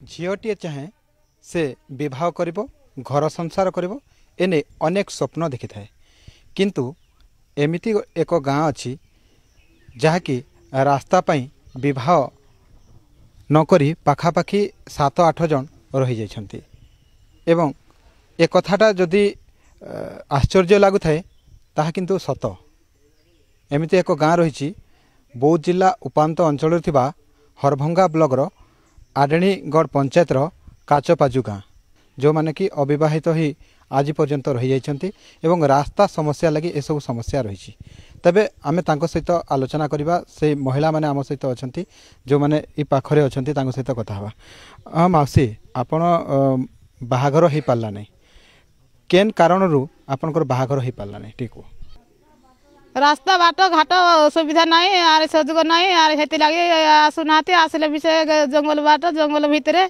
झीटी चाहे से विवाह करिबो घर संसार करिबो एने अनेक स्वप्न देखि थाए किंतु एमिति एक गाँ अच्छी जहाँकि रास्ता पाई विवाह नकरी पाखापाखि 7-8 जन रही जाइछन्ति एवं ए कथाटा जदि आश्चर्य लागु थाए ताहा किंतु सत एमिति एक गाँ रही बौद्ध जिला उपांत अंचल थिबा हरभंगा ब्लॉकर आडेणीगढ़ पंचायतर काचपाजु गाँ जो माने कि अविवाहित ही आज पर्यंत रही जाइछन्ति एवं रास्ता समस्या लगी ए सब समस्या रही तबे आमे तांको सहित आलोचना करिबा से महिला माने आम सहित अछन्ति जो माने ई पाखरे अछन्ति तांको सहित कथा हवा। हां माउसी आपण बाहागर हे पाला नै केन कारणरू आपनकर बाहागर हे पाला नै ठीक हो रास्ता बाट घाट सुविधा नहीं आर सजग नहीं आर हेती लागे आसुनाते आसले भी से जंगल बाट जंगल भितरे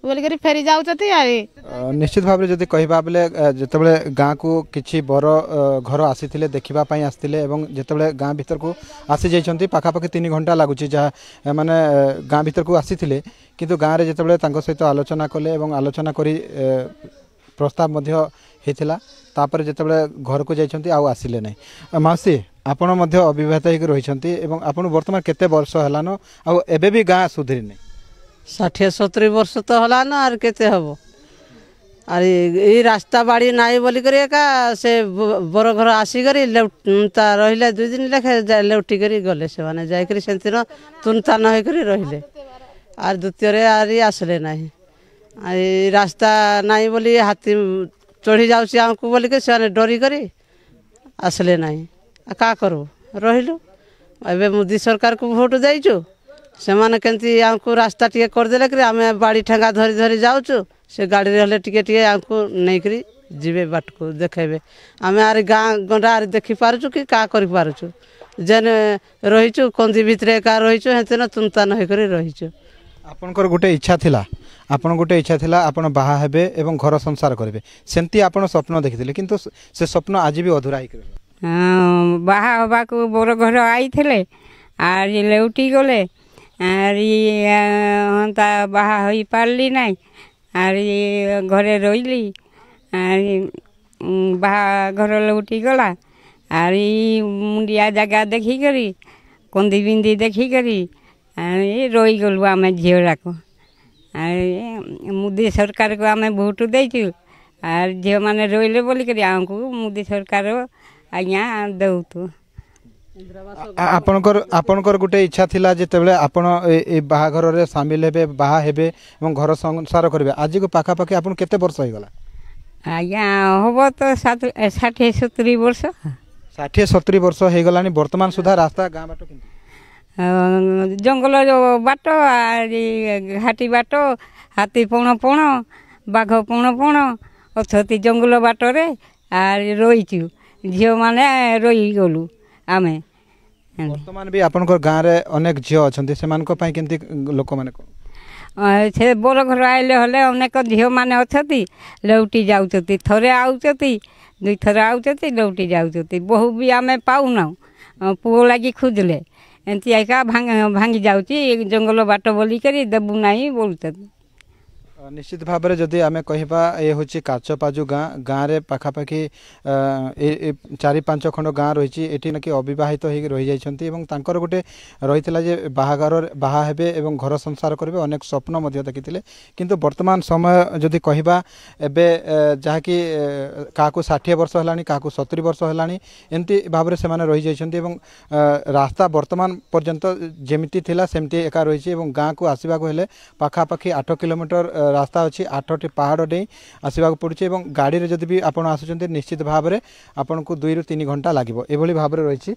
बोलिक फेरी जाऊँगी यार निश्चित भाव जदि कहवा बेले जितेबाला गाँ को किसी बर घर आसी देखापी आसते जितेबाला गाँ भीतर को आसी जाइछन्ति पाखापाखि 3 घंटा लगुच जहाँ माने गाँ भीतर को आसी किंतु गाँव में जितेबाला सहित आलोचना कले आलोचना करी प्रस्ताव होता तापर जितेबाला घर को जाइछन्ति आउ आसिले नहीं माउसी आपण अविवाहित होकर रही आपन वर्तमान केते वर्ष हलान आउ एबे भी गाँ सुधरी नहीं 60-70 वर्ष तो हलान आर केते हबो अरे ये रास्ता बाड़ी नाई बोली करी एका से बर घर आसिक लेउटा रहिले 2 दिन लेखे लेउटी करी गले से माने जाय करी सेंतिनो तुनता न होई करी रहिले आर द्वितीय रे आरी आसले नाही आ रास्ता नाई बोली हाथी चढ़ी जाउसी हमको बोली के से डरी करी आसले नाही का करू रहिलु एबे मोदी सरकार को वोट देइछु से माने केंती हमको रास्ता टिके कर देले कि आमे बाड़ी ठेंगा धरी धरी जाउछु से गाड़ी रहले टिके टिके हमको नहीं करी जीवे बाट को देखेबे आमे आर गाँ गंडा आर देखि पारुछु कि का करि पारुछु जेन रहिछु कंदी भितरे का रहिछु हेते न तुनता न करी रहिछु आपनकर गोटे इच्छा थिला आपन गोटे इच्छा थिला आपन बाहा हेबे एवं घर संसार करबे सेंती आपन स्वप्न देखिथिले किंतु से स्वप्न आज भी अधूरा ही करबे बाहा होबा को बोर घर आइथिले आर लेउटी गले आर हंता बाहा होई पारली नहीं आर घरे रही आर बाहा घर लौटी गला आर मुंडिया जगह देखी करी कंदी बिंदी देखी करी रही गलु आम झीलाक मोदी सरकार को आम भोट देचु आर झील मैंने रही बोलिक आमको मोदी सरकार आज्ञा दौतु आपनकर गोटे इच्छा थिला जेतेबेले आपण ए बाहाघर रे शामिल हेबे बाहा हेबे एवं घर संसार करबे आज को पाखापाखि आपन केते वर्ष हो गला आज्ञा होबो तो 60-70 वर्ष 60-70 वर्ष हो गलानी वर्तमान सुधा रास्ता गाँ बाट किंतु जंगल बाट घाटी बाट हाथी पौण पौण बाघ पौण पौण अछती जंगल बाट रे आर रहीचु झील माने रही गलु आमे वर्तमान भी आपनकर गाँ रे अनेक झील अछन्ति सेमान को पई केंति लोक माने से बोर घर आइले हले अनेक झील माने अछती लौटी जाउचती थरे आउचती 2 थर आउचती लौटी जाउचती बहु भी आमे पाउना पुओ लागी खुजले एंती आइका भांगी जाउची जंगल बाट बोली करी देबु नाही बोलतती निश्चित भाव में जदि आम कहवा ये हूँ काचपाजु गाँ गाँव में पाखापाखि 4-5 खंड गाँ रही ये कि अविवाहित हो रही जाइछन्ति तांकर गोटे रही जे बाहागर बाहा हेबे एवं घर संसार करेंगे अनेक स्वप्न देखी किंतु वर्तमान समय जदि कहवा एबे जहाँकि क्या 60 वर्ष है क्या 70 वर्ष है एमती भाव से रही जाइछन्ति रास्ता वर्तमान पर्यंत जेमिति थिला सेमती एका रही गाँ को आसवाक हेले पाखापाखि 8 किलोमीटर रास्ता अच्छी 8टी पहाड़ डेई आसवाक पड़ुछि गाड़ी रे जदि भी आपण आसुचन्ति निश्चित भाव में आपन को 2-3 घंटा लागिबो एभली भाव में रही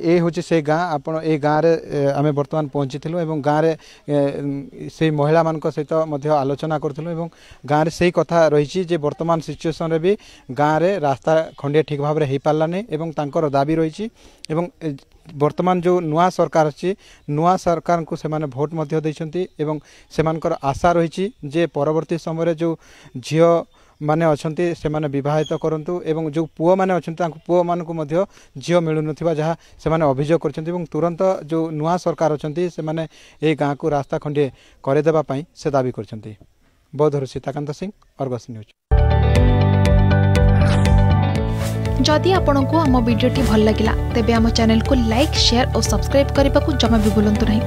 ए हूँ से गाँ आपण ए गाँव में आम बर्तमान पहुँचीलु एवं गाँव में से महिला मान सहित आलोचना करूँ गाँव में से कथा रही वर्तमान सिचुएसन रे भी गाँव में रास्ता खंडे ठीक भाव में हो पारा नहीं तांकर दाबी रही वर्तमान जो नुआ सरकार अच्छी नुआ सरकार को सेमाने भोट मध्य देइछन्ति एवं सेमानकर आशा रही जे परवर्ती समय जो झील माने अछंती से माने विवाहित करंतु एवं जो पुओ माने अछंती तांको पुओ मानकु मध्य झियो मिलु नथिबा जहा से माने अभियोग करछंती एवं तुरंत जो नुआ सरकार अछंती से माने ए गाँ को रास्ता खंडे करे देबा पई से दाबी करछंती। बौद्धर सीताकांत सिंह, अर्गस न्यूज। जदि आपंक आम भिडी भल लगा तेब आम चैनल को लाइक, शेयर और सब्सक्राइब करने को जमा भी भूलु नहीं।